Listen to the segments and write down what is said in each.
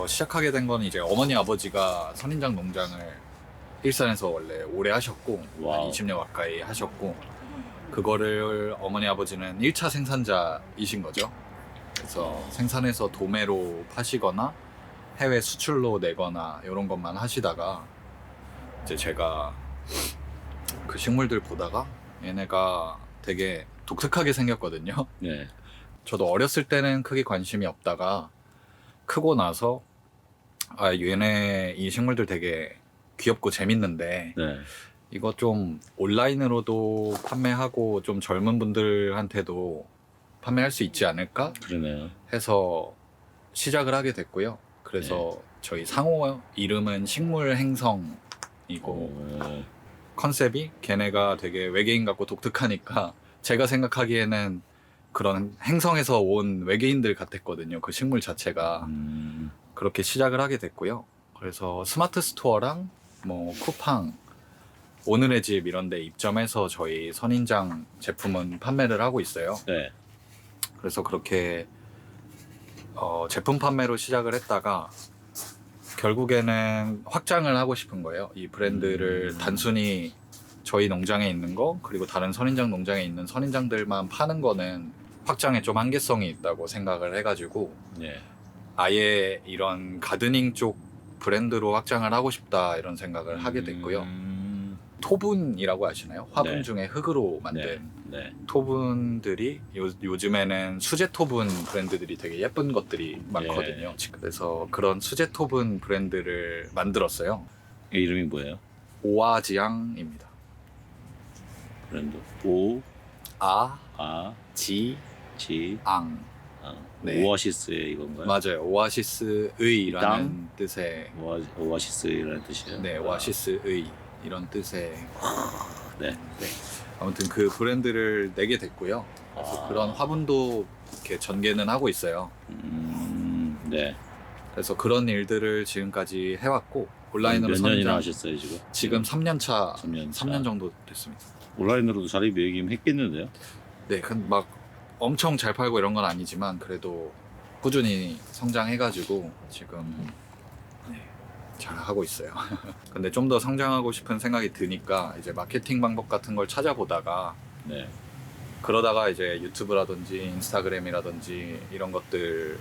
시작하게 된 건 이제 어머니 아버지가 선인장 농장을 일산에서 원래 오래 하셨고 한 와우. 20년 가까이 하셨고 그거를 어머니 아버지는 1차 생산자이신 거죠. 그래서 생산해서 도매로 파시거나 해외 수출로 내거나 이런 것만 하시다가 이제 제가 그 식물들 보다가 얘네가 되게 독특하게 생겼거든요. 네. 저도 어렸을 때는 크게 관심이 없다가 크고 나서 아 얘네 이 식물들 되게 귀엽고 재밌는데 네. 이거 좀 온라인으로도 판매하고 좀 젊은 분들한테도 판매할 수 있지 않을까 그러네요. 해서 시작을 하게 됐고요. 그래서 저희 상호 이름은 식물 행성이고 오, 컨셉이 걔네가 되게 외계인 같고 독특하니까 제가 생각하기에는 그런 행성에서 온 외계인들 같았거든요. 그 식물 자체가. 그렇게 시작을 하게 됐고요. 그래서 스마트 스토어랑 뭐 쿠팡, 오늘의 집 이런 데 입점해서 저희 선인장 제품은 판매를 하고 있어요. 네. 그래서 그렇게 제품 판매로 시작을 했다가 결국에는 확장을 하고 싶은 거예요. 이 브랜드를 단순히 저희 농장에 있는 거 그리고 다른 선인장 농장에 있는 선인장들만 파는 거는 확장에 좀 한계성이 있다고 생각을 해가지고 네. 아예 이런 가드닝 쪽 브랜드로 확장을 하고 싶다 이런 생각을 하게 됐고요. 토분이라고 아시나요? 화분 네. 중에 흙으로 만든 네. 토분들이 요즘에는 수제 토분 브랜드들이 되게 예쁜 것들이 많거든요. 그래서 그런 수제 토분 브랜드를 만들었어요. 이 이름이 뭐예요? 오아지앙입니다. 브랜드 오, 아, 아, 지, 지, 앙. 아, 네. 오아시스의 이건가요? 맞아요. 오아시스의라는 땅? 뜻의 오아시스라는 뜻이에요? 네, 오아시스의 이런 뜻의 네. 네. 아무튼 그 브랜드를 내게 됐고요. 그래서 그런 화분도 이렇게 전개는 하고 있어요. 네. 그래서 그런 일들을 지금까지 해왔고 온라인으로 몇 년이나 선인장 하셨어요 지금? 지금 3년 차, 3년 차. 3년 정도 됐습니다. 온라인으로도 자리매김했겠는데요? 네, 막 엄청 잘 팔고 이런 건 아니지만 그래도 꾸준히 성장해가지고 지금 네, 잘 하고 있어요. 근데 좀 더 성장하고 싶은 생각이 드니까 이제 마케팅 방법 같은 걸 찾아보다가 네. 그러다가 이제 유튜브라든지 인스타그램이라든지 이런 것들을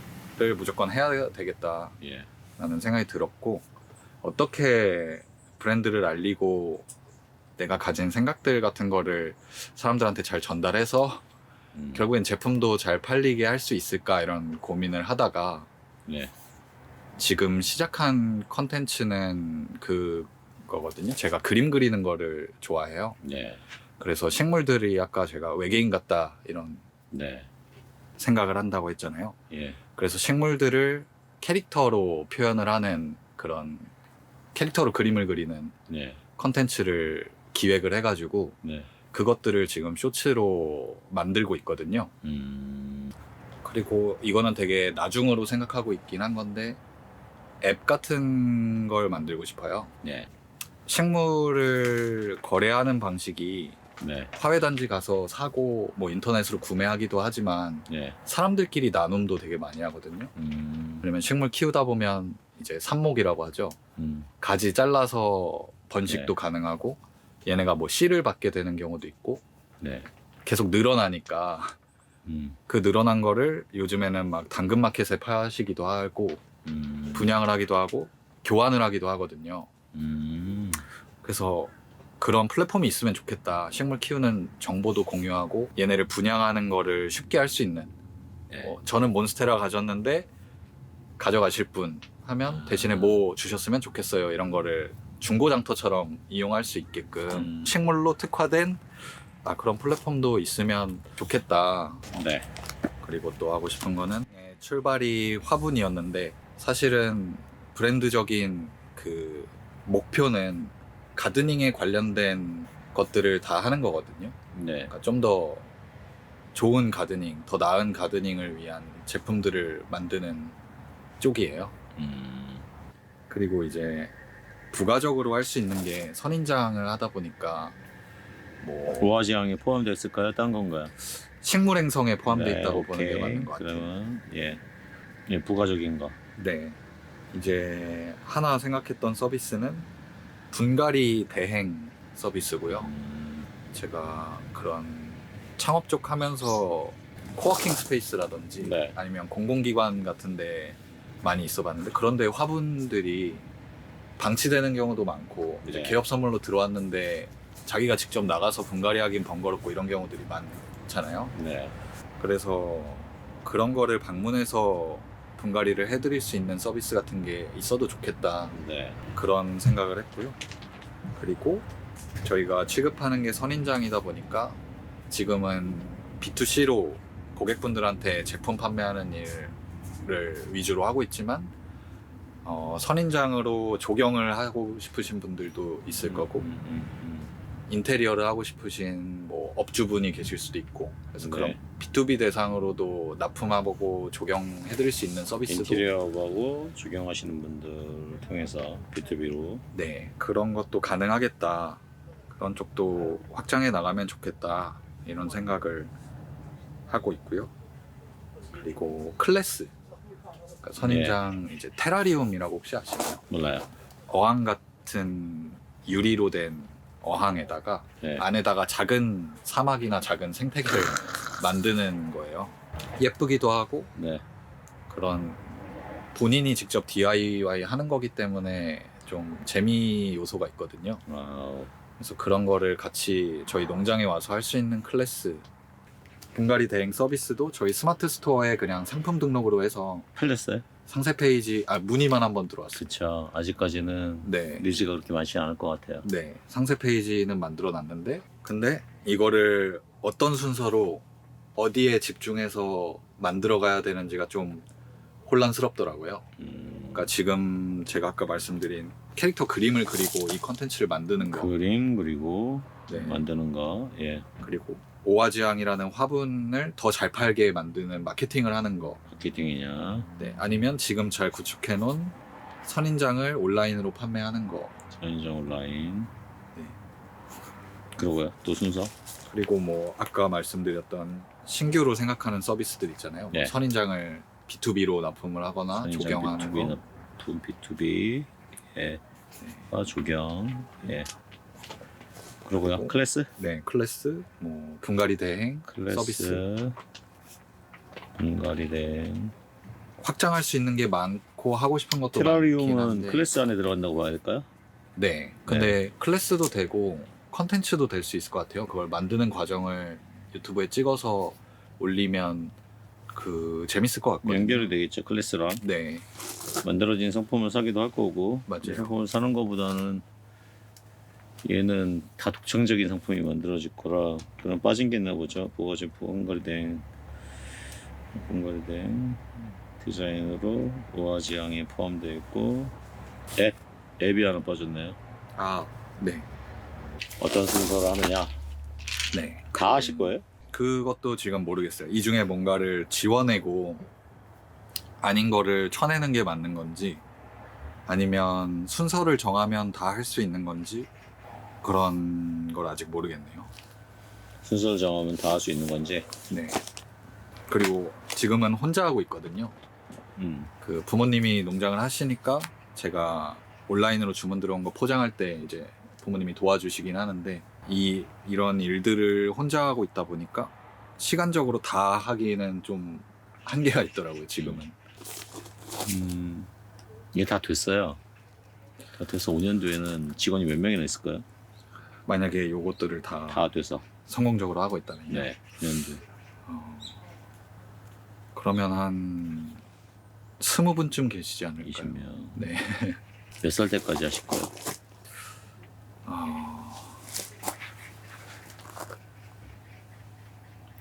무조건 해야 되겠다라는 예. 생각이 들었고 어떻게 브랜드를 알리고 내가 가진 생각들 같은 거를 사람들한테 잘 전달해서 결국엔 제품도 잘 팔리게 할 수 있을까 이런 고민을 하다가 네. 지금 시작한 컨텐츠는 그거거든요. 제가 그림 그리는 거를 좋아해요. 네. 그래서 식물들이 아까 제가 외계인 같다 이런 네. 생각을 한다고 했잖아요. 예. 그래서 식물들을 캐릭터로 표현을 하는 그런 캐릭터로 그림을 그리는 네. 컨텐츠를 기획을 해가지고 네. 그것들을 지금 쇼츠로 만들고 있거든요. 그리고 이거는 되게 나중으로 생각하고 있긴 한 건데 앱 같은 걸 만들고 싶어요. 네. 식물을 거래하는 방식이 네. 화훼단지 가서 사고 뭐 인터넷으로 구매하기도 하지만 네. 사람들끼리 나눔도 되게 많이 하거든요. 그러면 식물 키우다 보면 이제 삽목이라고 하죠. 가지 잘라서 번식도 가능하고 얘네가 뭐 씨를 받게 되는 경우도 있고 네. 계속 늘어나니까 그 늘어난 거를 요즘에는 막 당근마켓에 파시기도 하고 분양을 하기도 하고 교환을 하기도 하거든요. 그래서 그런 플랫폼이 있으면 좋겠다. 식물 키우는 정보도 공유하고 얘네를 분양하는 거를 쉽게 할 수 있는 저는 몬스테라 가졌는데 가져가실 분 하면 대신에 뭐 주셨으면 좋겠어요. 이런 거를 중고장터처럼 이용할 수 있게끔 식물로 특화된 그런 플랫폼도 있으면 좋겠다. 네. 그리고 또 하고 싶은 거는 출발이 화분이었는데 사실은 브랜드적인 그 목표는 가드닝에 관련된 것들을 다 하는 거거든요. 네. 그러니까 좀 더 좋은 가드닝, 더 나은 가드닝을 위한 제품들을 만드는 쪽이에요. 그리고 이제 부가적으로 할 수 있는 게 선인장을 하다 보니까 뭐 오아지앙에 포함됐을까요? 딴 건가요? 식물 행성에 포함되어 네, 있다고 보는 게 오케이. 맞는 것 같아요. 그러면 예, 부가적인 거. 네. 이제 하나 생각했던 서비스는 분갈이 대행 서비스고요. 제가 그런 창업 쪽 하면서 코워킹 스페이스라든지 네. 아니면 공공기관 같은데 많이 있어봤는데 그런데 화분들이 방치되는 경우도 많고 이제 네. 개업 선물로 들어왔는데 자기가 직접 나가서 분갈이 하긴 번거롭고 이런 경우들이 많잖아요. 네. 그래서 그런 거를 방문해서 분갈이를 해드릴 수 있는 서비스 같은 게 있어도 좋겠다, 네. 그런 생각을 했고요. 그리고 저희가 취급하는 게 선인장이다 보니까 지금은 B2C로 고객분들한테 제품 판매하는 일을 위주로 하고 있지만 선인장으로 조경을 하고 싶으신 분들도 있을 거고 인테리어를 하고 싶으신 뭐 업주분이 계실 수도 있고 그래서 네. 그런 B2B 대상으로도 납품하고 조경해드릴 수 있는 서비스도 인테리어하고 조경하시는 분들 통해서 B2B로 네, 그런 것도 가능하겠다. 그런 쪽도 확장해 나가면 좋겠다. 이런 생각을 하고 있고요. 그리고 클래스. 그러니까 선인장 이제 테라리움이라고 혹시 아시나요? 몰라요. 어항 같은 유리로 된 어항에다가 네. 안에다가 작은 사막이나 작은 생태계를 만드는 거예요. 예쁘기도 하고 네. 그런 본인이 직접 DIY 하는 거기 때문에 좀 재미 요소가 있거든요. 와우. 그래서 그런 거를 같이 저희 농장에 와서 할 수 있는 클래스, 분갈이 대행 서비스도 저희 스마트 스토어에 그냥 상품 등록으로 해서 팔렸어요? 상세 페이지 문의만 한번 들어왔어요. 그쵸. 아직까지는 네, 니즈가 그렇게 많지 않을 것 같아요. 네, 상세 페이지는 만들어 놨는데 근데 이거를 어떤 순서로 어디에 집중해서 만들어 가야 되는지가 좀 혼란스럽더라고요. 그러니까 지금 제가 아까 말씀드린 캐릭터 그림을 그리고 이 컨텐츠를 만드는 거, 그림 그리고 네. 만드는 거. 예. 그리고 오아지앙이라는 화분을 더 잘 팔게 만드는 마케팅을 하는 거, 마케팅이냐. 네. 아니면 지금 잘 구축해 놓은 선인장을 온라인으로 판매하는 거, 선인장 온라인. 네. 그러고요. 또 순서. 그리고 뭐 아까 말씀드렸던 신규로 생각하는 서비스들 있잖아요. 네. 선인장을 B2B로 납품을 하거나 선인장 조경하는 B2B, 거, B2B. 예. 조경. 예. 그러고요. 그리고 클래스. 네, 클래스, 뭐 분갈이 대행 클래스. 서비스 분갈이된. 확장할 수 있는 게 많고 하고 싶은 것도 많긴 테라리움은 한데 클래스 안에 들어간다고 봐야 될까요? 네, 근데 클래스도 되고 컨텐츠도 될 수 있을 것 같아요. 그걸 만드는 과정을 유튜브에 찍어서 올리면 재밌을 것 같거든요. 연결이 되겠죠. 클래스랑. 네, 만들어진 상품을 사기도 할 거고. 맞아요. 상품을 사는 거보다는 얘는 다 독창적인 상품이 만들어질 거라 그런 빠진 게 있나 보죠. 보거진 분갈이된 디자인으로 오아지앙이 포함되어 있고 앱이 하나 빠졌네요. 네, 어떤 순서를 하느냐 네. 다 하실 거예요? 그것도 지금 모르겠어요. 이 중에 뭔가를 지워내고 아닌 거를 쳐내는 게 맞는 건지 아니면 순서를 정하면 다 할 수 있는 건지 그런 걸 아직 모르겠네요. 순서를 정하면 다 할 수 있는 건지. 네. 그리고 지금은 혼자 하고 있거든요. 음. 그 부모님이 농장을 하시니까 제가 온라인으로 주문 들어온 거 포장할 때 이제 부모님이 도와주시긴 하는데 이런 일들을 혼자 하고 있다 보니까 시간적으로 다 하기에는 좀 한계가 있더라고요. 지금은. 이게 다 됐어요. 다 돼서 5년 뒤에는 직원이 몇 명이나 있을까요? 만약에 요것들을 다 돼서. 성공적으로 하고 있다면요. 네. 5년 뒤. 그러면 한 20분쯤 계시지 않을까요? 20명. 네. 몇 살 때까지 하실 거예요?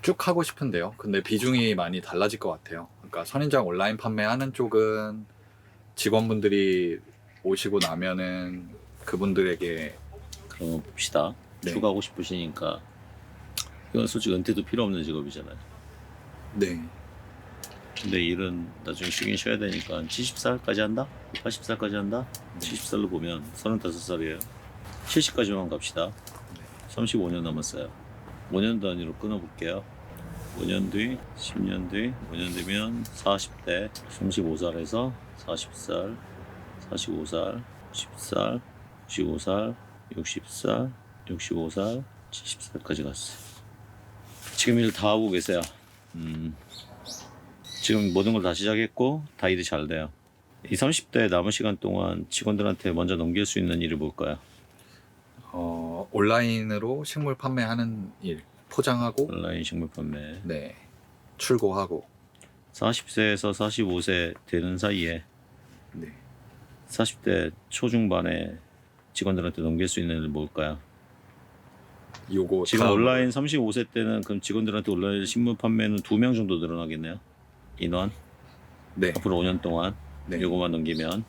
쭉 하고 싶은데요. 근데 비중이 많이 달라질 것 같아요. 그러니까 선인장 온라인 판매하는 쪽은 직원분들이 오시고 나면은 그분들에게 그럼 봅시다. 네. 휴가하고 싶으시니까 이건 솔직히 은퇴도 필요 없는 직업이잖아요. 네. 근데 일은 나중에 쉬긴 쉬어야 되니까 70살까지 한다? 80살까지 한다? 70살로 보면 35살이에요. 70까지만 갑시다. 35년 남았어요. 5년 단위로 끊어볼게요. 5년 뒤, 10년 뒤, 5년 뒤면 40대, 35살에서 40살, 45살, 10살, 65살, 60살, 65살, 70살까지 갔어요. 지금 일 다 하고 계세요. 지금 모든 걸 다 시작했고 다 일이 잘 돼요. 이 30대 남은 시간 동안 직원들한테 먼저 넘길 수 있는 일이 뭘까요? 온라인으로 식물 판매하는 일, 포장하고, 온라인 식물 판매. 네, 출고하고, 40세에서 45세 되는 사이에 네, 40대 초중반의 직원들한테 넘길 수 있는 일은 뭘까요? 요거 지금 다 온라인 35세 때는 그럼 직원들한테 온라인 식물 판매는 2명 정도 늘어나겠네요. 인원 네, 앞으로 5년 동안 네. 요거만 넘기면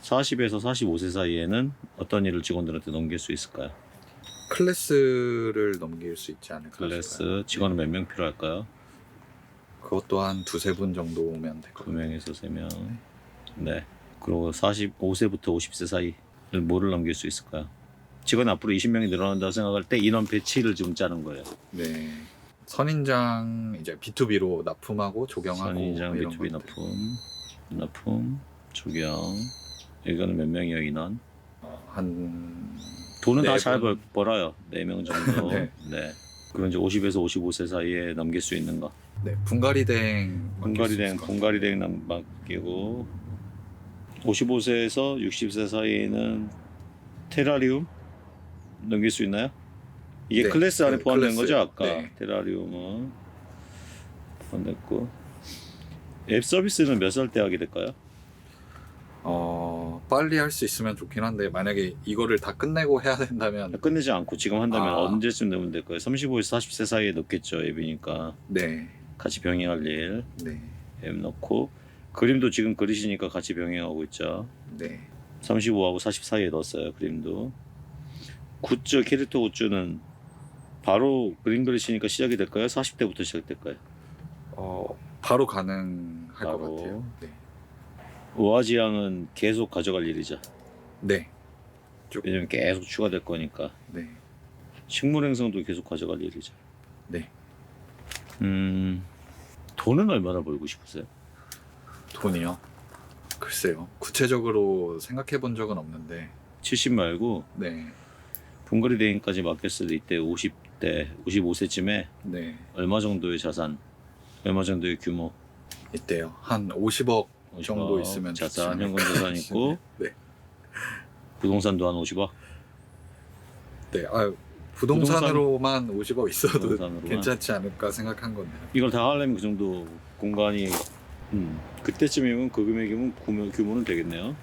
40에서 45세 사이에는 어떤 일을 직원들한테 넘길 수 있을까요? 클래스를 넘길 수 있지 않을까 싶어요. 클래스 직원은 몇 명 필요할까요? 그것도 한 두세 분 정도 오면 될 것 같아요. 2명에서 3명. 네. 그리고 45세부터 50세 사이를 뭐를 넘길 수 있을까요? 직원 앞으로 20명이 늘어난다고 생각할 때 인원 배치를 지금 짜는 거예요. 네. 선인장 이제 B2B로 납품하고 조경하고 선인장 이런 B2B 것들. 납품, 조경. 이거는 몇 명이요 인원? 한 돈은 다 네 잘 분. 벌어요. 4명 정도. 네. 네. 그럼 이제 50에서 55세 사이에 넘길 수 있는 거. 네, 분갈이 대행 분갈이대행 맡기고 55세에서 60세 사이에는 테라리움 넘길 수 있나요? 이게 네, 클래스 안에 그 포함된 클래스. 거죠 아까. 네. 테라리움은 포함됐고 앱 서비스는 몇 살 때 하게 될까요? 빨리 할 수 있으면 좋긴 한데 만약에 이거를 다 끝내고 해야 된다면 끝내지 않고 지금 한다면 아. 언제쯤 되면 될까요? 35에서 40세 사이에 넣겠죠 앱이니까. 네, 같이 병행할 일 네, 앱 넣고 그림도 지금 그리시니까 같이 병행하고 있죠. 네. 35하고 40 사이에 넣었어요 그림도. 굿즈 캐릭터 굿즈는 바로 그림 그리시니까 시작이 될까요? 40대부터 시작될까요? 바로 가능할 것 바로. 같아요. 네, 오아지양은 계속 가져갈 일이죠. 네, 왜냐면 계속 추가될 거니까. 네, 식물 행성도 계속 가져갈 일이죠. 네. 돈은 얼마나 벌고 싶으세요? 돈이요? 글쎄요. 구체적으로 생각해 본 적은 없는데, 70 말고 네, 분거리 대행까지 맡겼을 때 50대, 55세쯤에 네, 얼마 정도의 자산, 얼마 정도의 규모, 이때요. 한 50억 정도 있으면 자산, 좋지 현금 자산 있고 네, 부동산도 한 50억. 네. 부동산으로만 50억 있어도 부동산으로만. 괜찮지 않을까 생각한 건데요. 이걸 다 하려면 그 정도 공간이 그때쯤이면 그 금액이면 규모는 되겠네요.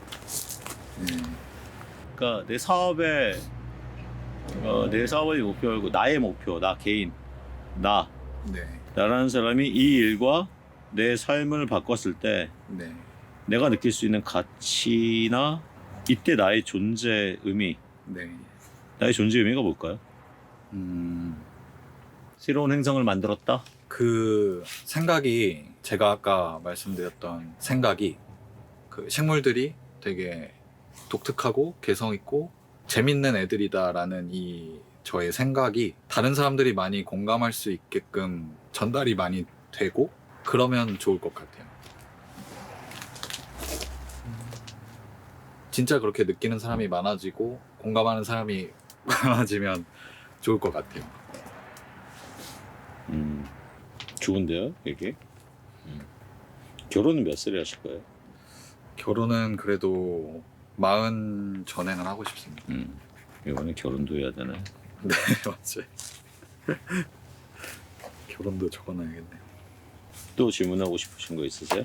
그러니까 내 사업의 목표고 나의 목표, 나 개인, 네, 나라는 사람이 이 일과 내 삶을 바꿨을 때 네. 내가 느낄 수 있는 가치나 이때 나의 존재 의미, 네. 나의 존재 의미가 뭘까요? 새로운 행성을 만들었다. 그 생각이 제가 아까 말씀드렸던 생각이 그 식물들이 되게 독특하고 개성 있고 재밌는 애들이다라는 이 저의 생각이 다른 사람들이 많이 공감할 수 있게끔 전달이 많이 되고 그러면 좋을 것 같아요. 진짜 그렇게 느끼는 사람이 많아지고 공감하는 사람이 많아지면 좋을 것 같아요. 좋은데요, 이게? 결혼은 몇 살에 하실 거예요? 결혼은 그래도 40 전에는 하고 싶습니다. 이번에 결혼도 해야 되네. 네, 맞아요. 결혼도 적어놔야겠네요. 또 질문하고 싶으신 거 있으세요?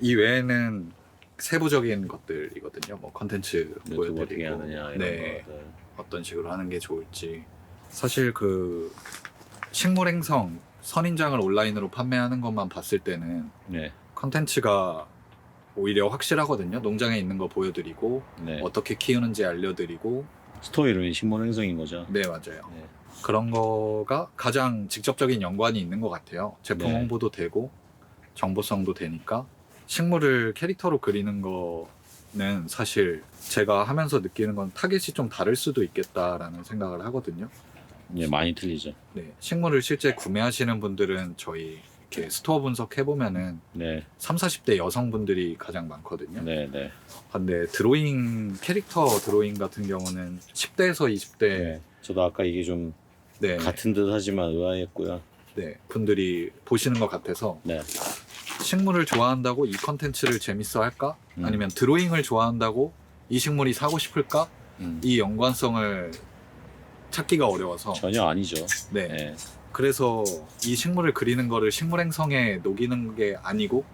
이 외에는 세부적인 것들이거든요. 뭐 컨텐츠 유튜브 어떻게 보여드리고 하느냐 이런 네, 거들. 어떤 식으로 하는 게 좋을지. 사실 그 식물 행성 선인장을 온라인으로 판매하는 것만 봤을 때는 네, 컨텐츠가 오히려 확실하거든요. 농장에 있는 거 보여드리고 네. 어떻게 키우는지 알려드리고. 스토어 이름이 식물 행성인 거죠. 네, 맞아요. 네. 그런 거가 가장 직접적인 연관이 있는 것 같아요. 제품 네. 홍보도 되고 정보성도 되니까. 식물을 캐릭터로 그리는 거는 사실 제가 하면서 느끼는 건 타겟이 좀 다를 수도 있겠다라는 생각을 하거든요. 네, 많이 틀리죠. 네, 식물을 실제 구매하시는 분들은 저희 이렇게 스토어 분석해 보면은 네, 3, 40대 여성분들이 가장 많거든요. 네, 네. 근데 드로잉 캐릭터 드로잉 같은 경우는 10대에서 20대 네. 저도 아까 이게 좀 네, 같은 듯하지만 의아했고요. 네, 분들이 보시는 것 같아서 네, 식물을 좋아한다고 이 컨텐츠를 재밌어 할까? 음. 아니면 드로잉을 좋아한다고 이 식물이 사고 싶을까? 음. 이 연관성을 찾기가 어려워서 전혀 아니죠. 네. 네, 그래서 이 식물을 그리는 거를 식물 행성에 녹이는 게 아니고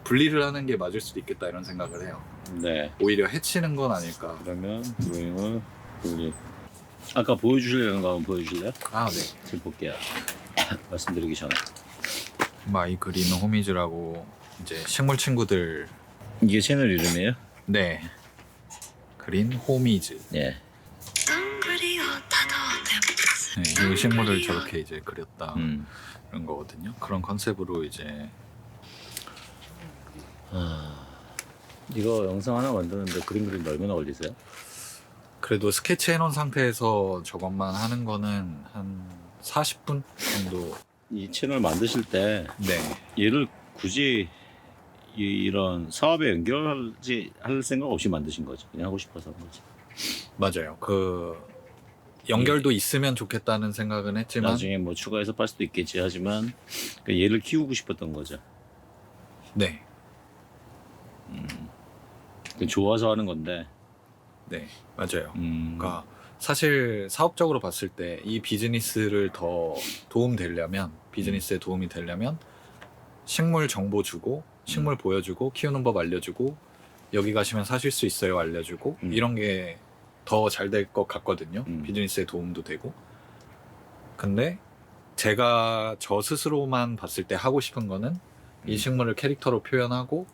분리를 하는 게 맞을 수도 있겠다 이런 생각을 해요. 네. 오히려 해치는 건 아닐까. 그러면 드로잉을 분리. 아까 보여주시려는 거 한번 보여주실래요? 아, 네. 지금 볼게요. 말씀드리기 전에. 마이 그린 호미즈라고 이제 식물 친구들 이게 채널 이름이에요? 네. 그린 호미즈. 네. 네, 이 식물을 저렇게 이제 그렸다 음. 이런 거거든요. 그런 컨셉으로 이제 이거 영상 하나 만드는데 그림 그리는데 얼마나 걸리세요? 그래도 스케치 해놓은 상태에서 저것만 하는 거는 한 40분 정도. 이 채널 만드실 때 네. 얘를 굳이 이런 사업에 연결하지 할 생각 없이 만드신 거죠? 그냥 하고 싶어서 한 거죠? 맞아요. 그 연결도 있으면 좋겠다는 생각은 했지만 나중에 뭐 추가해서 팔 수도 있겠지 하지만 그러니까 얘를 키우고 싶었던 거죠. 네. 좋아서 하는 건데. 네. 맞아요. 음. 그러니까 사실 사업적으로 봤을 때 이 비즈니스를 더 비즈니스에 도움이 되려면 식물 정보 주고 식물 보여주고 키우는 법 알려주고 여기 가시면 사실 수 있어요 알려주고 이런 게 더 잘 될 것 같거든요. 비즈니스에 도움도 되고. 근데 제가 저 스스로만 봤을 때 하고 싶은 거는 이 식물을 캐릭터로 표현하고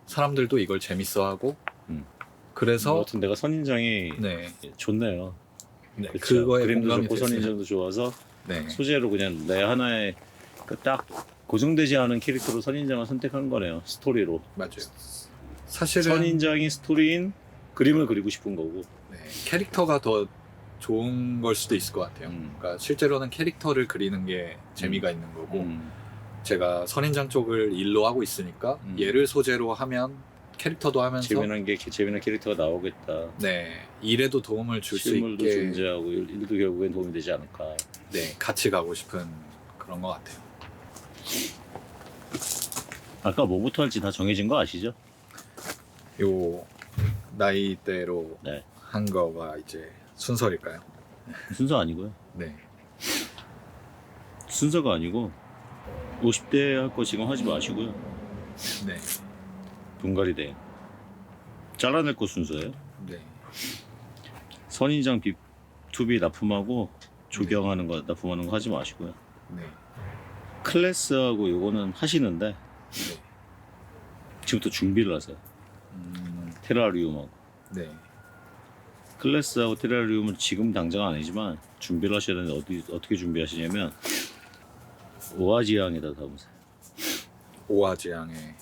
사람들도 이걸 재밌어하고 그래서 하여튼 내가 선인장이 네, 좋네요. 네 그쵸? 그거에 그림도 공감이 좋고 됐어요. 선인장도 좋아서 네, 소재로 그냥 내 하나의 그 딱 고정되지 않은 캐릭터로 선인장을 선택한 거네요. 스토리로. 맞아요. 사실은 선인장이 스토리인 그림을 그리고 싶은 거고. 네, 캐릭터가 더 좋은 걸 수도 있을 것 같아요. 그러니까 실제로는 캐릭터를 그리는 게 재미가 있는 거고 제가 선인장 쪽을 일로 하고 있으니까 얘를 소재로 하면 캐릭터도 하면서 재미난 캐릭터가 나오겠다. 네, 일에도 도움을 줄 수 실물도 있게 존재하고 일도 결국엔 도움이 되지 않을까. 네, 같이 가고 싶은 그런 것 같아요. 아까 뭐부터 할지 다 정해진 거 아시죠? 요 나이대로 네. 한 거가 이제 순서일까요? 순서 아니고요. 네, 순서가 아니고 50대 할 거 지금 하지 마시고요. 네, 분갈이 대 잘라낼 거 순서예요. 네, 선인장 B2B 납품하고 조경하는 거 납품하는 거 하지 마시고요. 네, 클래스하고 요거는 하시는데 네, 지금부터 준비를 하세요. 테라리움하고 네. 클래스하고 테라리움은 지금 당장 아니지만 준비를 하셔야 되는데 어떻게 준비하시냐면 오아지향에다 담으세요. 오아지향에다가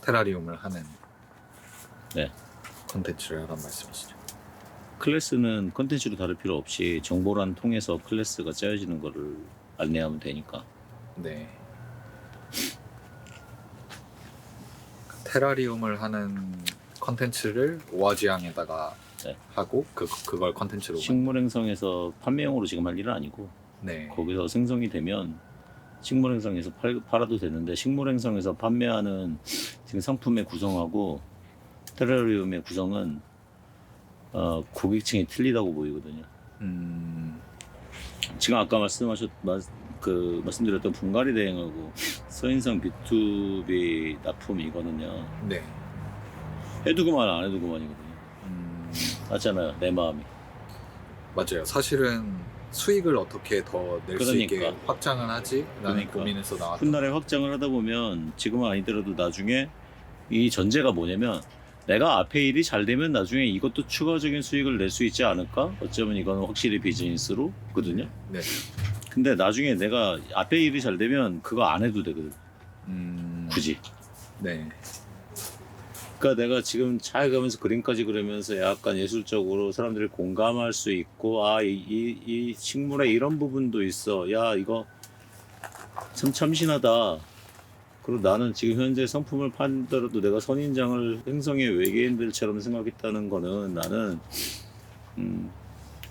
테라리움을 하는 네. 콘텐츠를 하란 말씀이시죠? 클래스는 컨텐츠로 다룰 필요 없이 정보란 통해서 클래스가 짜여지는 거를 안내하면 되니까. 네. 테라리움을 하는 컨텐츠를 오아지향에다가 네. 하고 그걸 컨텐츠로 식물 행성에서 판매용으로 지금 할 일은 아니고 네. 거기서 생성이 되면 식물 행성에서 팔아도 되는데 식물 행성에서 판매하는 지금 상품의 구성하고 테라리움의 구성은 고객층이 틀리다고 보이거든요. 지금 아까 말씀드렸던 분갈이 대행하고 서인성 B2B 납품 이거는요. 네. 해도 그만 안 해도 그만이거든요. 맞잖아요. 내 마음이. 맞아요. 사실은 수익을 어떻게 더 낼 수 있게 그러니까. 확장을 하지? 라는 그러니까. 고민에서 나왔던 훗날에 확장을 하다 보면 지금은 아니더라도 나중에 이 전제가 뭐냐면 내가 앞에 일이 잘 되면 나중에 이것도 추가적인 수익을 낼 수 있지 않을까? 어쩌면 이거는 확실히 비즈니스로거든요. 네. 근데 나중에 내가 앞에 일이 잘 되면 그거 안 해도 되거든. 굳이. 네. 그러니까 내가 지금 잘 가면서 그림까지 그리면서 약간 예술적으로 사람들이 공감할 수 있고 이 식물에 이런 부분도 있어. 야 이거 참 참신하다. 그리고 나는 지금 현재 상품을 판더라도 내가 선인장을 행성의 외계인들처럼 생각했다는 거는 나는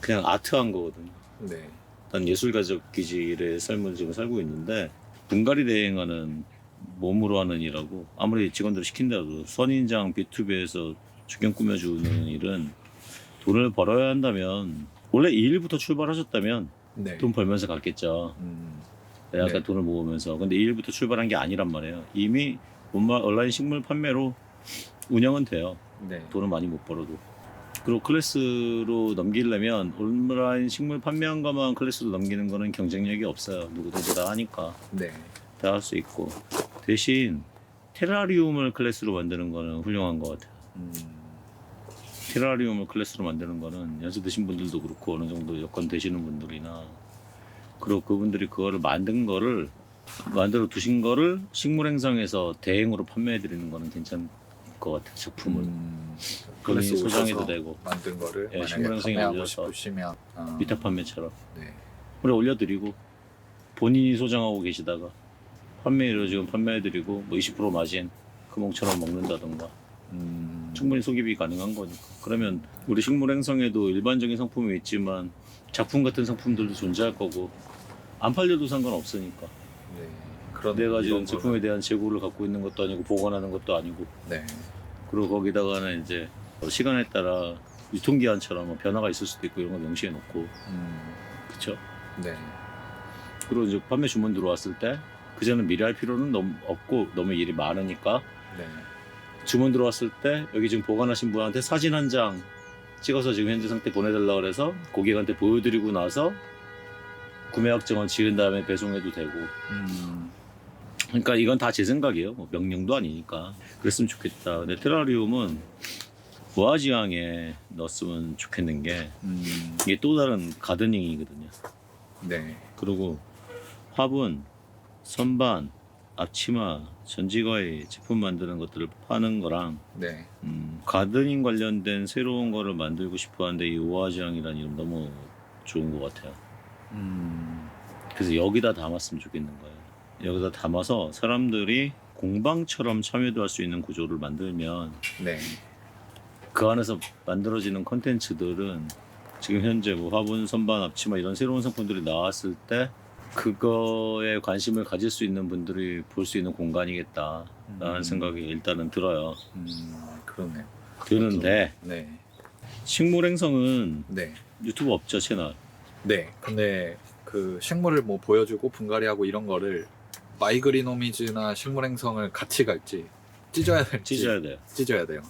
그냥 아트한 거거든. 네. 난 예술가적 기질의 삶을 지금 살고 있는데 분갈이 대행하는 몸으로 하는 일하고 아무리 직원들 시킨다고 선인장 B2B에서 주경 꾸며주는 일은 돈을 벌어야 한다면 원래 이 일부터 출발하셨다면 네. 돈 벌면서 갔겠죠. 약간 네. 돈을 모으면서. 근데 이 일부터 출발한 게 아니란 말이에요. 이미 온라인 식물 판매로 운영은 돼요. 네. 돈을 많이 못 벌어도. 그리고 클래스로 넘기려면 온라인 식물 판매한 것만 클래스로 넘기는 거는 경쟁력이 없어요. 누구든지 다 하니까 네. 다 할 수 있고. 대신 테라리움을 클래스로 만드는 거는 훌륭한 것 같아요. 테라리움을 클래스로 만드는 거는 연수 드신 분들도 그렇고 어느 정도 여건 되시는 분들이나 그리고 그분들이 그거를 만들어 두신 거를 식물행성에서 대행으로 판매해 드리는 거는 괜찮을 것 같아요. 작품을 클래스 본인이 소장해도 오셔서 되고 만든 거를 예, 만약에 식물행성에 판매하고 올려서 싶으시면 위탁 판매처럼 네. 그래 올려드리고 본인이 소장하고 계시다가 판매로 지금 판매해드리고 뭐 20% 마진 금옥처럼 먹는다던가 충분히 속입이 가능한 거니까. 그러면 우리 식물행성에도 일반적인 상품이 있지만 작품 같은 상품들도 존재할 거고 안 팔려도 상관없으니까. 네. 그런 내가 지금 이런 제품에 대한 재고를 갖고 있는 것도 아니고 보관하는 것도 아니고. 네. 그리고 거기다가는 이제 시간에 따라 유통기한처럼 뭐 변화가 있을 수도 있고 이런 거 명시해 놓고. 그쵸? 네. 그리고 이제 판매 주문 들어왔을 때 그전에 미리 할 필요는 너무 없고 너무 일이 많으니까 네. 주문 들어왔을 때 여기 지금 보관하신 분한테 사진 한 장 찍어서 지금 현재 상태 보내달라고 해서 고객한테 보여드리고 나서 구매 확정을 지은 다음에 배송해도 되고. 그러니까 이건 다 제 생각이에요. 뭐 명령도 아니니까. 그랬으면 좋겠다. 근데 테라리움은 무아지향에 넣었으면 좋겠는 게 이게 또 다른 가드닝이거든요. 네. 그리고 화분, 선반, 앞치마, 전지거의 제품 만드는 것들을 파는 거랑 네. 가드닝 관련된 새로운 거를 만들고 싶어 하는데 이 오아지향이라는 이름 너무 좋은 것 같아요. 그래서 여기다 담았으면 좋겠는 거예요. 여기다 담아서 사람들이 공방처럼 참여도 할 수 있는 구조를 만들면 네. 그 안에서 만들어지는 컨텐츠들은 지금 현재 뭐 화분, 선반, 앞치마 이런 새로운 상품들이 나왔을 때 그거에 관심을 가질 수 있는 분들이 볼 수 있는 공간이겠다라는 생각이 일단은 들어요. 그렇네요. 드는데 네. 식물행성은 네. 유튜브 없죠 채널. 네. 근데 그 식물을 뭐 보여주고 분갈이하고 이런 거를 마이그리노미즈나 식물행성을 같이 갈지 찢어야 될지 찢어야 돼요. 찢어야 돼요.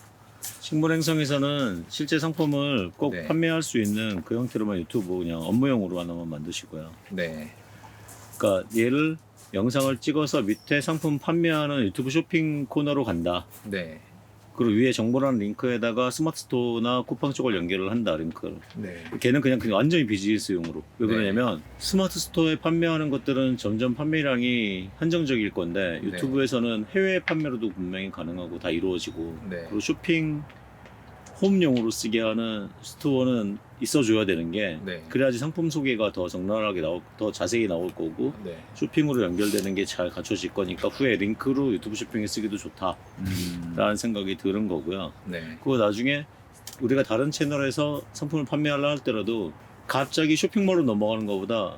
식물행성에서는 실제 상품을 꼭 네. 판매할 수 있는 그 형태로만 유튜브 그냥 업무용으로 하나만 만드시고요. 네. 그러니까 얘를 영상을 찍어서 밑에 상품 판매하는 유튜브 쇼핑 코너로 간다. 네. 그리고 위에 정보라는 링크에다가 스마트 스토어나 쿠팡 쪽을 연결을 한다 링크를. 네. 걔는 그냥 완전히 비즈니스용으로. 왜 네. 그러냐면 스마트 스토어에 판매하는 것들은 점점 판매량이 한정적일 건데 유튜브에서는 해외 판매로도 분명히 가능하고 다 이루어지고. 네. 그리고 쇼핑 홈용으로 쓰게 하는 스토어는 있어줘야 되는 게 네. 그래야지 상품 소개가 더 적나라하게 더 자세히 나올 거고 네. 쇼핑으로 연결되는 게 잘 갖춰질 거니까 후에 링크로 유튜브 쇼핑에 쓰기도 좋다라는 생각이 드는 거고요. 네. 그거 나중에 우리가 다른 채널에서 상품을 판매하려 할 때라도 갑자기 쇼핑몰로 넘어가는 것보다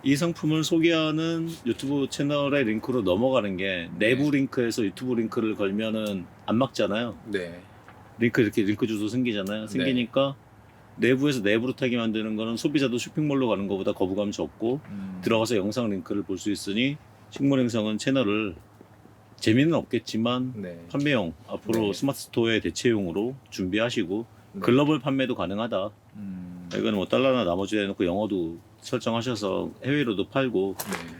이 상품을 소개하는 유튜브 채널의 링크로 넘어가는 게 내부 링크에서 유튜브 링크를 걸면은 안 막잖아요. 네. 이렇게 링크 주소 생기잖아요. 생기니까 내부에서 내부로 타게 만드는 거는 소비자도 쇼핑몰로 가는 것보다 거부감 적고 들어가서 영상 링크를 볼 수 있으니 식물행성은 채널을 재미는 없겠지만 네. 판매용 앞으로 네. 스마트 스토어의 대체용으로 준비하시고 네. 글로벌 판매도 가능하다. 이거는 뭐 달러나 나머지 해놓고 영어도 설정하셔서 해외로도 팔고 네.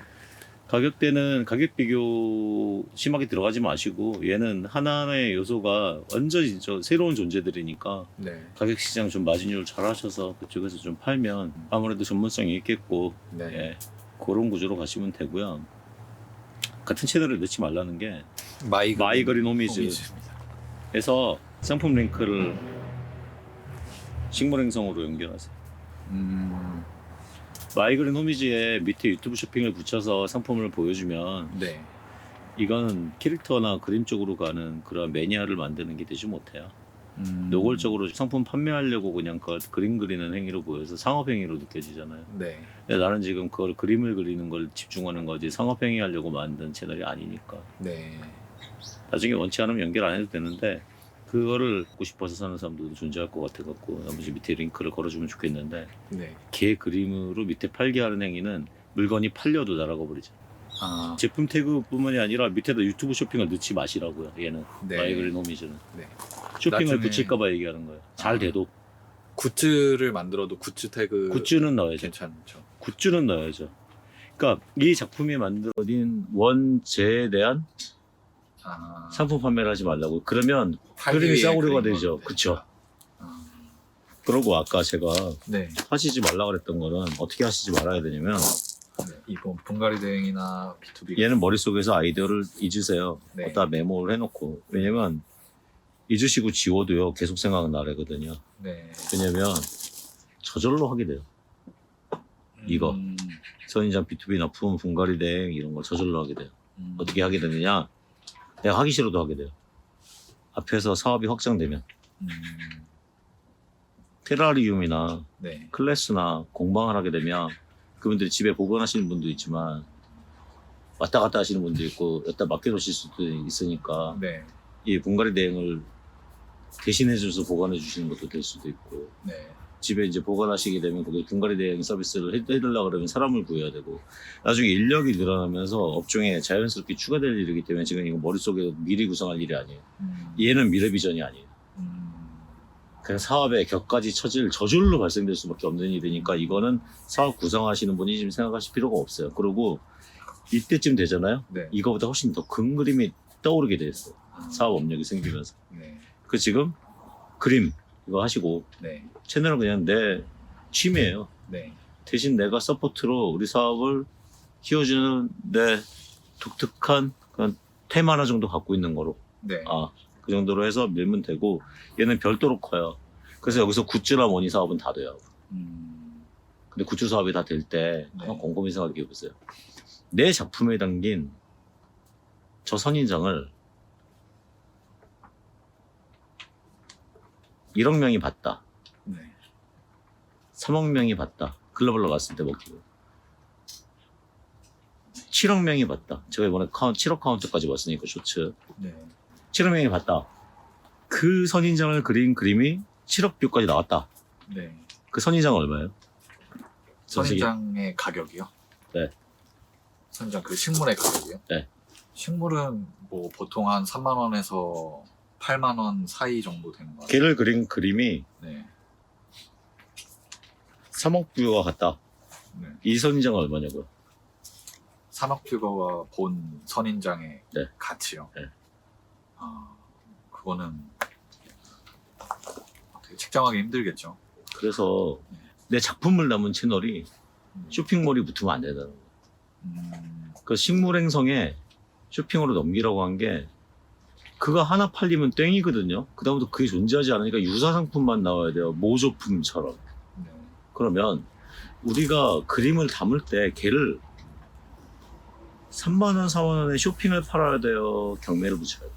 가격대는 가격 비교 심하게 들어가지 마시고 얘는 하나하나의 요소가 완전히 새로운 존재들이니까 네. 가격 시장 좀 마진율 잘 하셔서 그쪽에서 좀 팔면 아무래도 전문성이 있겠고 네. 예, 그런 구조로 가시면 되고요. 같은 채널을 넣지 말라는 게 마이그린 호미즈에서 상품 링크를 식물행성으로 연결하세요. 마이그린 호미지에 밑에 유튜브 쇼핑을 붙여서 상품을 보여주면 네. 이건 캐릭터나 그림 쪽으로 가는 그런 매니아를 만드는 게 되지 못해요. 노골적으로 상품 판매하려고 그냥 그림 그리는 행위로 보여서 상업 행위로 느껴지잖아요. 네. 근데 나는 지금 그걸 그림을 그리는 걸 집중하는 거지 상업 행위 하려고 만든 채널이 아니니까. 네. 나중에 원치 않으면 연결 안 해도 되는데 그거를 갖고 싶어서 사는 사람들도 존재할 것 같아 갖고 나머지 밑에 링크를 걸어주면 좋겠는데 네. 걔 그림으로 밑에 팔게 하는 행위는 물건이 팔려도 날아가 버리죠. 아, 제품 태그뿐만이 아니라 밑에다 유튜브 쇼핑을 넣지 마시라고요. 얘는 네. 마이그린 호미즈는 네. 쇼핑을 나중에- 붙일까봐 얘기하는 거예요. 잘 아. 돼도 굿즈를 만들어도 굿즈 태그 굿즈는 넣어야죠. 괜찮죠. 굿즈는 넣어야죠. 그러니까 이 작품이 만들어진 원제에 대한 아, 상품 판매를 하지 말라고. 그러면 팔기 그림이 위해 싸구려가 그린 되죠. 건데. 그쵸. 아, 그러고 아까 제가 네. 하시지 말라 그랬던 거는 어떻게 하시지 말아야 되냐면 네. 이번 분갈이 대행이나 B2B 얘는 머릿속에서 아이디어를 잊으세요. 네. 어디다 메모를 해놓고. 왜냐면 잊으시고 지워도요 계속 생각나거든요. 네. 왜냐면 저절로 하게 돼요. 이거. 선인장 B2B 납품 분갈이 대행 이런 걸 저절로 하게 돼요. 어떻게 하게 되느냐? 내가 하기 싫어도 하게 돼요. 앞에서 사업이 확장되면 테라리움이나 네. 클래스나 공방을 하게 되면 그분들이 집에 보관하시는 분도 있지만 왔다 갔다 하시는 분도 있고 여기다 맡겨놓으실 수도 있으니까 네. 이 분갈이 대행을 대신해줘서 보관해 주시는 것도 될 수도 있고 네. 집에 이제 보관하시게 되면 거기 분갈이 대행 서비스를 해달라 그러면 사람을 구해야 되고 나중에 인력이 늘어나면서 업종에 자연스럽게 추가될 일이기 때문에 지금 이거 머릿속에 미리 구성할 일이 아니에요. 얘는 미래 비전이 아니에요. 그냥 사업에 격까지 처질 저절로 발생될 수밖에 없는 일이니까 이거는 사업 구성하시는 분이 지금 생각하실 필요가 없어요. 그리고 이때쯤 되잖아요. 네. 이거보다 훨씬 더 큰 그림이 떠오르게 됐어요. 사업 업력이 생기면서. 네. 그 지금 그림 이거 하시고 네. 채널은 그냥 내 취미예요. 네. 대신 내가 서포트로 우리 사업을 키워주는 내 독특한 그런 테마 하나 정도 갖고 있는 거로 네. 그 정도로 해서 밀면 되고 얘는 별도로 커요. 그래서 여기서 굿즈나 머니 사업은 다 돼요. 근데 굿즈 사업이 다 될 때 네. 한번 곰곰이 생각해 보세요. 내 작품에 담긴 저 선인장을 1억 명이 봤다. 네. 3억 명이 봤다. 글로벌로 갔을 때 먹히고. 7억 명이 봤다. 제가 이번에 7억 카운트까지 봤으니까 쇼츠. 네. 7억 명이 봤다. 그 선인장을 그린 그림이 7억 뷰까지 나왔다. 네. 그 선인장은 얼마예요? 선인장의 가격이요? 네. 선인장 그 식물의 가격이요? 네. 식물은 뭐 보통 한 3만 원에서 8만 원 사이 정도 되는 것 같아요. 걔를 그린 그림이 네. 3억 뷰가 같다. 네. 이 선인장은 얼마냐고요? 3억 뷰거가 본 선인장의 네. 가치요. 네. 그거는 되게 측정하기 힘들겠죠. 그래서 내 작품을 담은 채널이 쇼핑몰이 붙으면 안 되다는 거예요. 그 식물 행성에 쇼핑으로 넘기라고 한 게 그거 하나 팔리면 땡이거든요. 그다음부터 그게 존재하지 않으니까 유사 상품만 나와야 돼요. 모조품처럼. 네. 그러면 우리가 그림을 담을 때 걔를 3만 원, 4만 원에 쇼핑을 팔아야 돼요. 경매를 붙여야 돼요.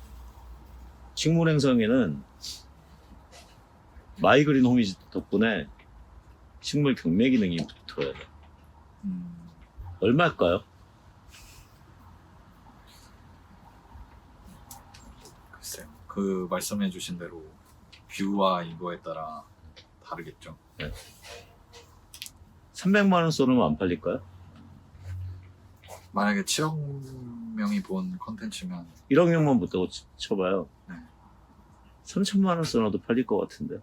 식물 행성에는 마이그린 호미지 덕분에 식물 경매 기능이 붙어야 돼요. 얼마일까요? 글쎄요. 그 말씀해주신 대로 뷰와 이거에 따라 다르겠죠. 300만 원 쏘면 안 팔릴까요? 만약에 7억 명이 본 컨텐츠면 1억 명만 붙다고 쳐봐요. 네. 3천만 원 써놔도 팔릴 것 같은데.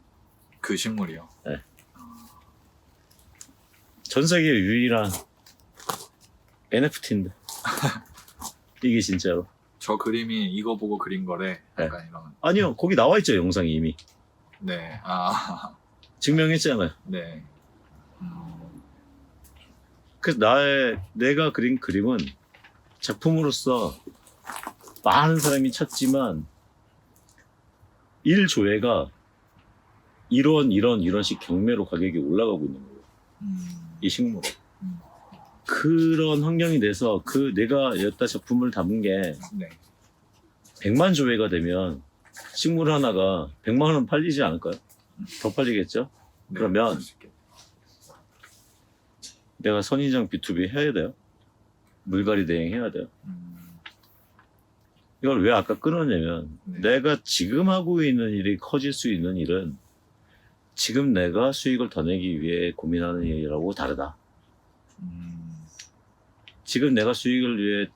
그 식물이요. 전 세계 유일한 NFT인데. 이게 진짜로. 저 그림이 이거 보고 그린 거래. 약간 이런. 아니요, 거기 나와 있죠, 영상이 이미. 네. 증명했잖아요. 네. 그래서 내가 그린 그림은 작품으로서 많은 사람이 찾지만 1조회가 이런 식 경매로 가격이 올라가고 있는 거예요. 이 식물은. 그런 환경이 돼서 그 내가 여기다 작품을 담은 게 네. 100만 조회가 되면 식물 하나가 100만 원 팔리지 않을까요? 더 팔리겠죠? 네, 그러면 그럴 수 있겠다. 내가 선인장 B2B 해야 돼요? 물갈이 대행 해야 돼요? 이걸 왜 아까 끊었냐면 네. 내가 지금 하고 있는 일이 커질 수 있는 일은 지금 내가 수익을 더 내기 위해 고민하는 일이라고 다르다. 지금 내가 수익을 위해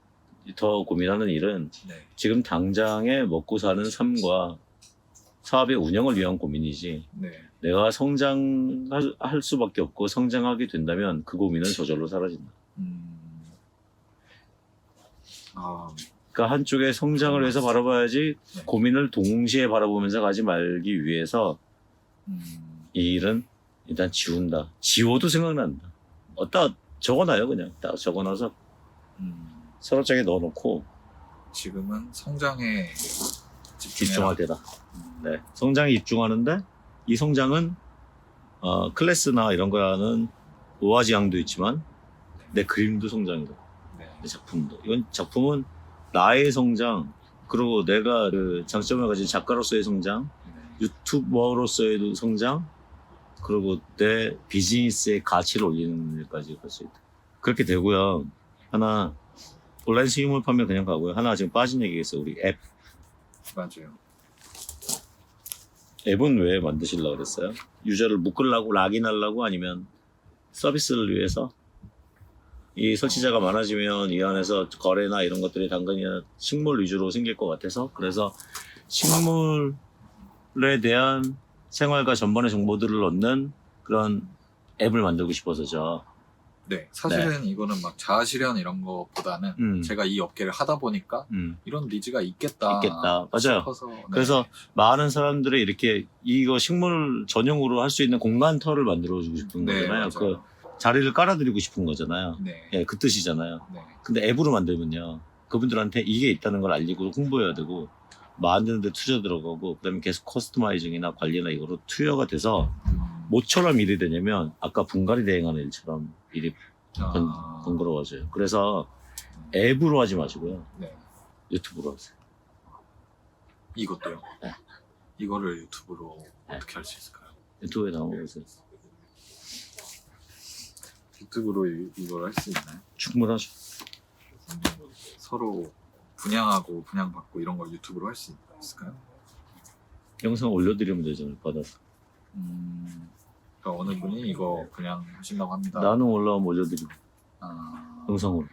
더 고민하는 일은 네. 지금 당장에 먹고 사는 삶과 사업의 운영을 위한 고민이지 네. 내가 성장할 수밖에 없고 성장하게 된다면 그 고민은 저절로 사라진다. 아, 그러니까 한쪽에 성장을 위해서 바라봐야지 네. 고민을 동시에 바라보면서 가지 말기 위해서 이 일은 일단 지운다. 지워도 생각난다. 어디다 적어놔요 그냥. 딱 적어놔서 서랍장에 넣어놓고 지금은 성장에 집중할 때다. 네, 성장에 집중하는데 이 성장은 클래스나 이런 거는 오아지양도 있지만 내 그림도 성장이다. 네. 내 작품도. 이건 작품은 나의 성장 그리고 내가 그 장점을 가진 작가로서의 성장 네. 유튜버로서의 성장 그리고 내 비즈니스의 가치를 올리는 일까지 갈 수 있다. 그렇게 되고요. 하나 온라인 수익물 판매 그냥 가고요. 하나 지금 빠진 얘기가 있어요. 우리 앱. 맞아요. 앱은 왜 만드시려고 그랬어요? 유저를 묶으려고 락인하려고 아니면 서비스를 위해서? 이 설치자가 많아지면 이 안에서 거래나 이런 것들이 당연히 식물 위주로 생길 것 같아서 그래서 식물에 대한 생활과 전반의 정보들을 얻는 그런 앱을 만들고 싶어서죠. 네. 사실은 이거는 막 자아실현 이런 거보다는 제가 이 업계를 하다 보니까 이런 니즈가 있겠다. 맞아요. 싶어서, 네. 그래서 많은 사람들이 이렇게 이거 식물 전용으로 할 수 있는 공간터를 만들어주고 싶은 네, 거잖아요. 맞아요. 그 자리를 깔아드리고 싶은 거잖아요. 네. 예, 그 뜻이잖아요. 네. 근데 앱으로 만들면요. 그분들한테 이게 있다는 걸 알리고 홍보해야 되고 만드는데 투자 들어가고 그다음에 계속 커스터마이징이나 관리나 이거로 투여가 돼서 뭐처럼 일이 되냐면 아까 분갈이 대행하는 일처럼 일이 번거로워져요. 그래서 앱으로 하지 마시고요. 네. 유튜브로 하세요. 이것도요? 네. 이거를 유튜브로 네. 어떻게 할 수 있을까요? 유튜브에 나오세요. 유튜브로 이걸 할 수 있나요? 충분하죠. 서로 분양하고 분양받고 이런 걸 유튜브로 할 수 있을까요? 영상 올려드리면 되잖아요. 받아서. 그러니까 어느 분이 이거 그냥 하신다고 합니다. 나눔 올라오면 올려드리고 영상으로.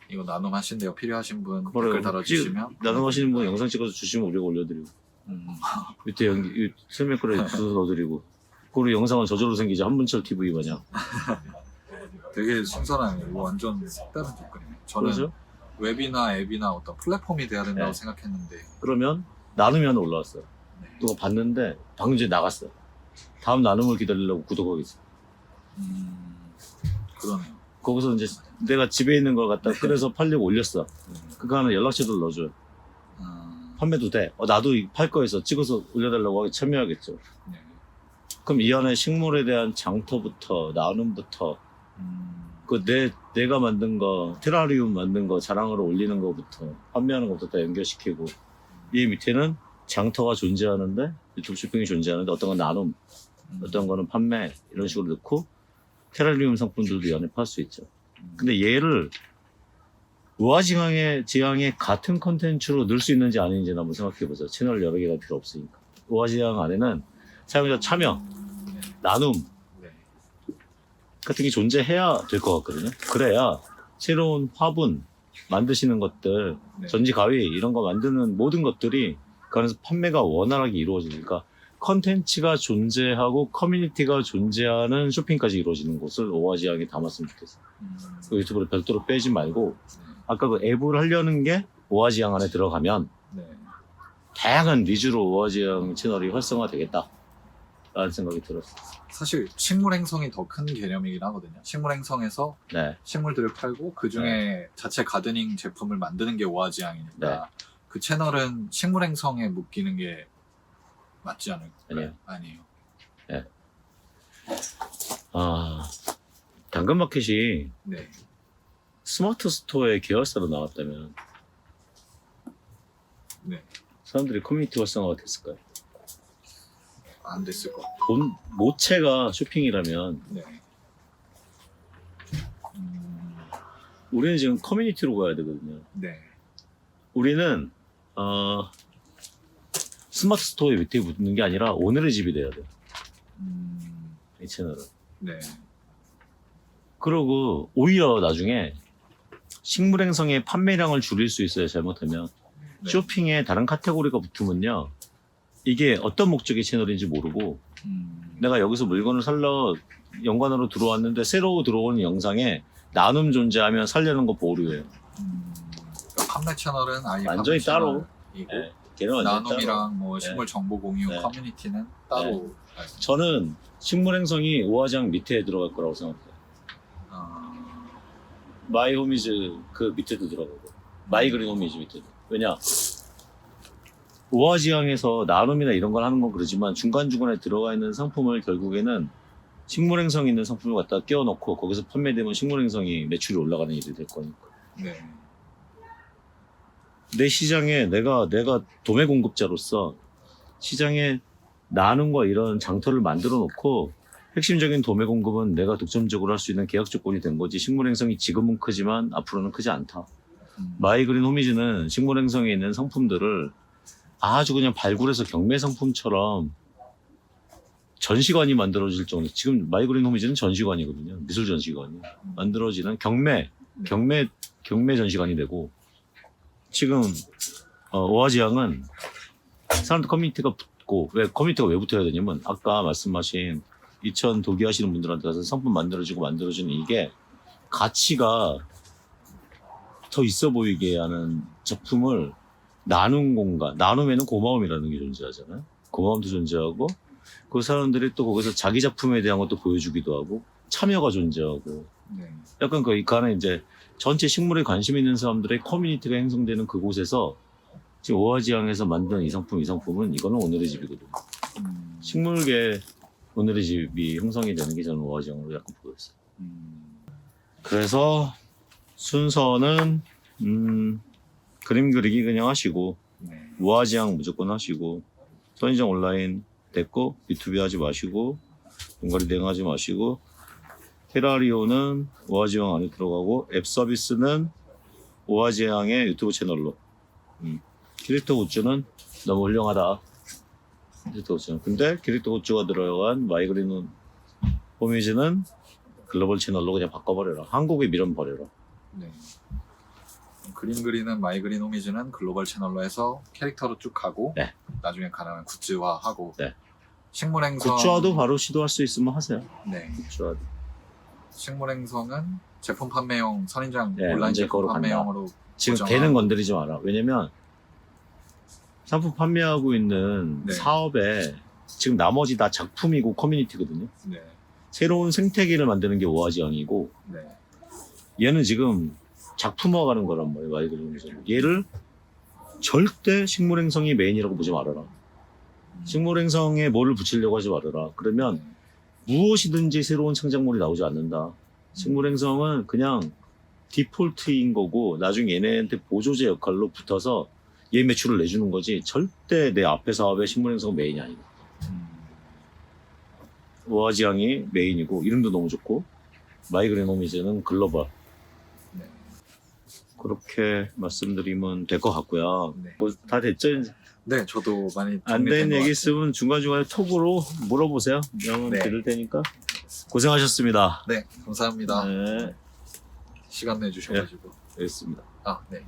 이거 나눔 하신대요. 필요하신 분 그거를 댓글 달아주시면 나눔하시는 분 영상 찍어서 주시면 우리가 올려드리고 밑에 설명글에 주소 넣어드리고 그리고 영상은 저절로 생기지 한문철 TV 마냥. 되게 신선하네요. 이거 완전 색다른 접근이네요. 저는 그렇죠? 웹이나 앱이나 어떤 플랫폼이 돼야 된다고 네. 생각했는데 그러면 나눔이 하나 올라왔어요. 네. 누가 봤는데 방금 전에 나갔어요. 다음 나눔을 기다리려고 구독하겠어요. 그러네요. 거기서 이제 내가 집에 있는 걸 갖다 끓여서 팔려고 올렸어. 그거 하나 연락처를 넣어줘요. 판매도 돼. 나도 팔 거에서 찍어서 올려달라고 하기 참여하겠죠. 네. 그럼 이 안에 식물에 대한 장터부터 나눔부터 내가 만든 거 테라리움 만든 거 자랑으로 올리는 거부터 판매하는 것부터 다 연결시키고 이 밑에는 장터가 존재하는데 유튜브 쇼핑이 존재하는데 어떤 건 나눔 어떤 거는 판매 이런 식으로 넣고 테라리움 상품들도 이 안에 팔 수 있죠. 근데 얘를 우아지향의 같은 컨텐츠로 넣을 수 있는지 아닌지는 한번 생각해보세요. 채널 여러 개가 필요 없으니까. 우아지향 안에는 사용자 참여, 나눔 네. 같은 게 존재해야 될 것 같거든요. 그래야 새로운 화분 만드시는 것들, 네. 전지 가위 이런 거 만드는 모든 것들이 그 안에서 판매가 원활하게 이루어지니까 컨텐츠가 존재하고 커뮤니티가 존재하는 쇼핑까지 이루어지는 곳을 오아지향에 담았으면 좋겠어요. 그 유튜브를 별도로 빼지 말고 아까 그 앱을 하려는 게 오아지향 안에 들어가면 네. 다양한 니즈로 오아지향 채널이 활성화되겠다 라는 생각이 들었어요. 사실 식물 행성이 더 큰 개념이긴 하거든요. 식물 행성에서 네. 식물들을 팔고 그 중에 자체 가드닝 제품을 만드는 게 오아지향이니까 네. 그 채널은 식물 행성에 묶이는 게 맞지 않을까요? 아니에요. 아니에요. 네. 당근마켓이 네. 스마트 스토어의 계열사로 나왔다면 네. 사람들이 커뮤니티 활성화가 됐을까요? 안 됐을 것 같아요. 모체가 쇼핑이라면 네. 우리는 지금 커뮤니티로 가야 되거든요. 네. 우리는 스마트 스토어에 밑에 붙는 게 아니라 오늘의 집이 돼야 돼요. 이 채널은. 네. 그리고 오히려 나중에 식물행성의 판매량을 줄일 수 있어요. 잘못하면. 네. 쇼핑에 다른 카테고리가 붙으면요. 이게 어떤 목적의 채널인지 모르고 내가 여기서 물건을 살러 연관으로 들어왔는데 새로 들어오는 영상에 나눔 존재하면 살려는 거 보류예요. 그러니까 판매 채널은 아예 완전히 판매 따로. 채널이고 네, 걔는 완전히 따로. 나눔이랑 뭐 식물 정보 공유 네. 커뮤니티는 따로. 저는 식물행성이 오화장 밑에 들어갈 거라고 생각해요. 마이호미즈 그 밑에도 들어가고 마이그린 호미즈 밑에도. 왜냐? 오화지향에서 나눔이나 이런 걸 하는 건 그러지만 중간중간에 들어가 있는 상품을 결국에는 식물행성 있는 상품을 갖다 끼워넣고 거기서 판매되면 식물행성이 매출이 올라가는 일이 될 거니까. 네. 내 시장에 내가 도매 공급자로서 시장에 나눔과 이런 장터를 만들어 놓고 핵심적인 도매 공급은 내가 독점적으로 할 수 있는 계약 조건이 된 거지. 식물행성이 지금은 크지만 앞으로는 크지 않다. 마이그린 호미즈는 식물행성에 있는 상품들을 아주 그냥 발굴해서 경매 상품처럼 전시관이 만들어질 정도. 지금 마이그린 호미즈는 전시관이거든요. 미술 전시관이 만들어지는 경매 전시관이 되고, 지금 오아지향은 사람들 커뮤니티가 붙고, 왜 커뮤니티가 왜 붙어야 되냐면 아까 말씀하신 2천 도기 하시는 분들한테 가서 상품 만들어주는 이게 가치가 더 있어 보이게 하는 작품을 나눔 공간, 나눔에는 고마움이라는 게 존재하잖아요. 고마움도 존재하고, 그 사람들이 또 거기서 자기 작품에 대한 것도 보여주기도 하고, 참여가 존재하고, 네. 약간 그 안에 이제 전체 식물에 관심 있는 사람들의 커뮤니티가 형성되는 그곳에서 지금 오아지향에서 만든 이 상품은 이거는 오늘의 집이거든요. 식물계 오늘의 집이 형성이 되는 게 저는 오아지향으로 약간 보였어요. 그래서 순서는 그림 그리기 그냥 하시고, 네. 오아지향 무조건 하시고, 선인장 온라인 됐고, 유튜브 하지 마시고, 동가리 대응 하지 마시고, 테라리오는 오아지향 안에 들어가고, 앱 서비스는 오아지향의 유튜브 채널로. 키리토 굿즈는 너무 훌륭하다. 키리토 굿즈는. 근데 키리토 굿즈가 들어간 마이그린 호미즈는 글로벌 채널로 그냥 바꿔버려라. 한국에 밀어버려라. 네. 그림 그리는 마이그린 호미즈는 글로벌 채널로 해서 캐릭터로 쭉 가고, 네. 나중에 가능한 굿즈화하고, 네. 식물행성 굿즈화도 바로 시도할 수 있으면 하세요. 네. 굿즈화도. 식물행성은 제품 판매용 선인장 네, 온라인 언제 제품 거로 간다. 판매용으로 지금 고정하고- 걔는 건드리지 마라. 왜냐면 상품 판매하고 있는 네. 사업에 지금 나머지 다 작품이고 커뮤니티거든요. 네. 새로운 생태계를 만드는 게 오아지향이고, 네. 얘는 지금 작품화가는 거란 말이에요. 마이그린. 얘를 절대 식물행성이 메인이라고 보지 말아라. 식물행성에 뭐를 붙이려고 하지 말아라. 그러면 무엇이든지 새로운 창작물이 나오지 않는다. 식물행성은 그냥 디폴트인 거고, 나중에 얘네한테 보조제 역할로 붙어서 얘 매출을 내주는 거지, 절대 내 앞에 사업에 식물행성 메인이 아니다. 오아지향이 메인이고, 이름도 너무 좋고, 마이그린 호미즈는 글로벌. 네. 그렇게 말씀드리면 될 것 같고요. 네. 뭐 다 됐죠? 네, 저도 많이 안 정리된 된 것 얘기 같아요. 있으면 중간중간에 톡으로 물어보세요. 명은 네. 드릴 테니까. 고생하셨습니다. 네, 감사합니다. 네, 시간 내주셔가지고. 알겠습니다. 아, 네.